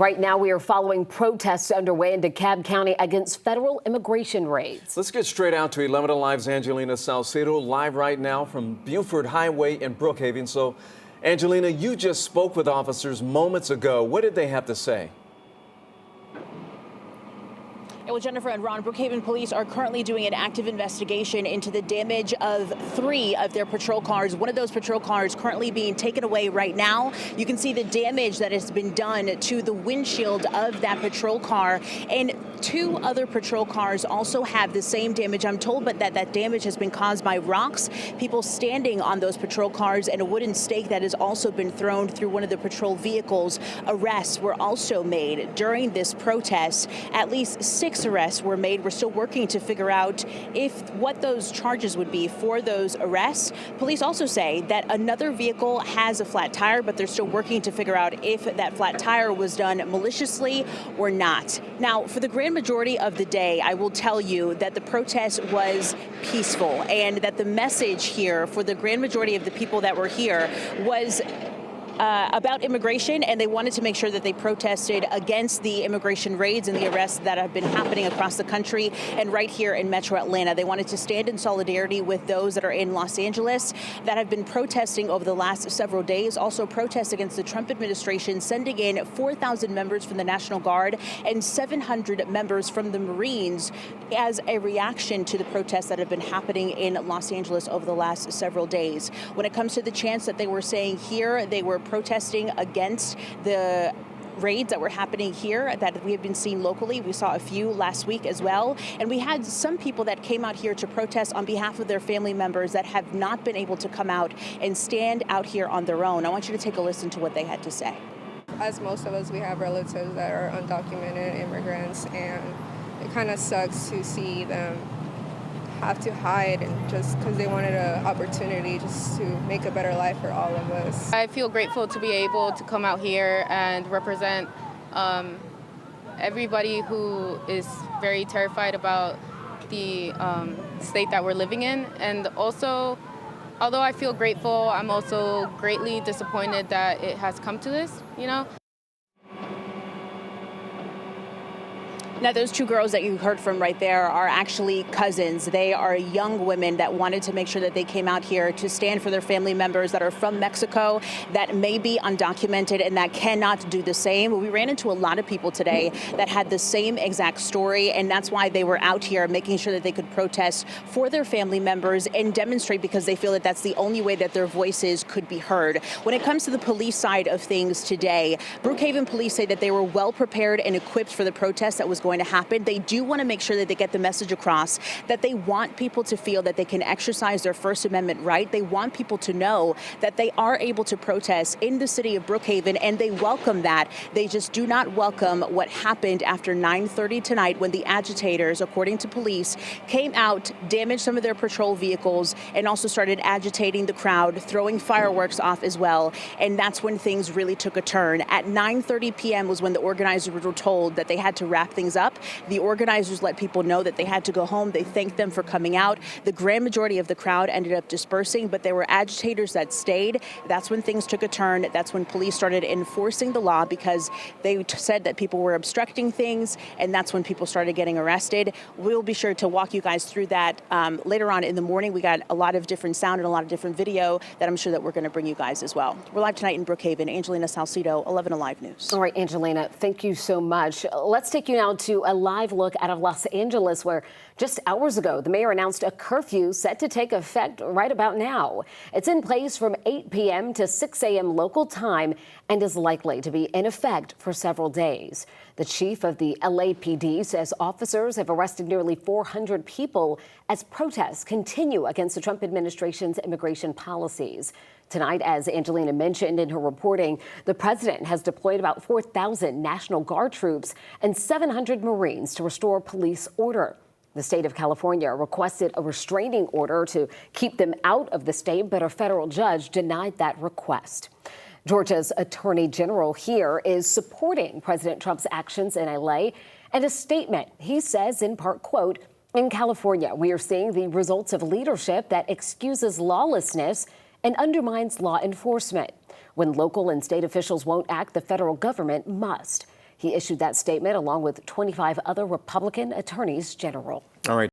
Right now, we are following protests underway in DeKalb County against federal immigration raids. Let's get straight out to 11 Alive's Angelina Salcedo, live right now from Buford Highway in Brookhaven. So, Angelina, you just spoke with officers moments ago. What did they have to say? Well, Jennifer and Ron, Brookhaven police are currently doing an active investigation into the damage of 3 of their patrol cars. One of those patrol cars currently being taken away right now. You can see the damage that has been done to the windshield of that patrol car. And 2 other patrol cars also have the same damage, I'm told, but that damage has been caused by rocks, people standing on those patrol cars, and a wooden stake that has also been thrown through one of the patrol vehicles. Arrests were also made during this protest. At least 6 arrests were made. We're still working to figure out what those charges would be for those arrests. Police also say that another vehicle has a flat tire, but they're still working to figure out if that flat tire was done maliciously or not. Now, for the grand majority of the day, I will tell you that the protest was peaceful and that the message here for the grand majority of the people that were here was about immigration, and they wanted to make sure that they protested against the immigration raids and the arrests that have been happening across the country and right here in Metro Atlanta. They wanted to stand in solidarity with those that are in Los Angeles that have been protesting over the last several days, also protest against the Trump administration sending in 4,000 members from the National Guard and 700 members from the Marines as a reaction to the protests that have been happening in Los Angeles over the last several days. When it comes to the chants that they were saying here, they were protesting against the raids that were happening here that we have been seeing locally. We saw a few last week as well. And we had some people that came out here to protest on behalf of their family members that have not been able to come out and stand out here on their own. I want you to take a listen to what they had to say. As most of us, we have relatives that are undocumented immigrants, and it kind of sucks to see them have to hide, and just because they wanted an opportunity just to make a better life for all of us. I feel grateful to be able to come out here and represent everybody who is very terrified about the state that we're living in. And also, although I feel grateful, I'm also greatly disappointed that it has come to this, you know? Now, those 2 girls that you heard from right there are actually cousins. They are young women that wanted to make sure that they came out here to stand for their family members that are from Mexico, that may be undocumented and that cannot do the same. We ran into a lot of people today that had the same exact story, and that's why they were out here making sure that they could protest for their family members and demonstrate, because they feel that that's the only way that their voices could be heard. When it comes to the police side of things today, Brookhaven police say that they were well prepared and equipped for the protest that was going to happen. They do want to make sure that they get the message across that they want people to feel that they can exercise their First Amendment right. They want people to know that they are able to protest in the city of Brookhaven, and they welcome that. They just do not welcome what happened after 9:30 tonight when the agitators, according to police, came out, damaged some of their patrol vehicles, and also started agitating the crowd, throwing fireworks off as well. And that's when things really took a turn. At 9:30 p.m. was when the organizers were told that they had to wrap things up. The organizers let people know that they had to go home. They thanked them for coming out. The grand majority of the crowd ended up dispersing, but there were agitators that stayed. That's when things took a turn. That's when police started enforcing the law, because they said that people were obstructing things, and that's when people started getting arrested. We'll be sure to walk you guys through that later on in the morning. We got a lot of different sound and a lot of different video that I'm sure that we're going to bring you guys as well. We're live tonight in Brookhaven. Angelina Salcedo, 11 Alive News. All right, Angelina, thank you so much. Let's take you now to a live look out of Los Angeles, where just hours ago, the mayor announced a curfew set to take effect right about now. It's in place from 8 p.m. to 6 a.m. local time and is likely to be in effect for several days. The chief of the LAPD says officers have arrested nearly 400 people as protests continue against the Trump administration's immigration policies. Tonight, as Angelina mentioned in her reporting, the president has deployed about 4,000 National Guard troops and 700 Marines to restore police order. The state of California requested a restraining order to keep them out of the state, but a federal judge denied that request. Georgia's attorney general here is supporting President Trump's actions in LA, and a statement he says in part, quote, "In California, we are seeing the results of leadership that excuses lawlessness and undermines law enforcement. When local and state officials won't act, the federal government must." He issued that statement along with 25 other Republican attorneys general. All right.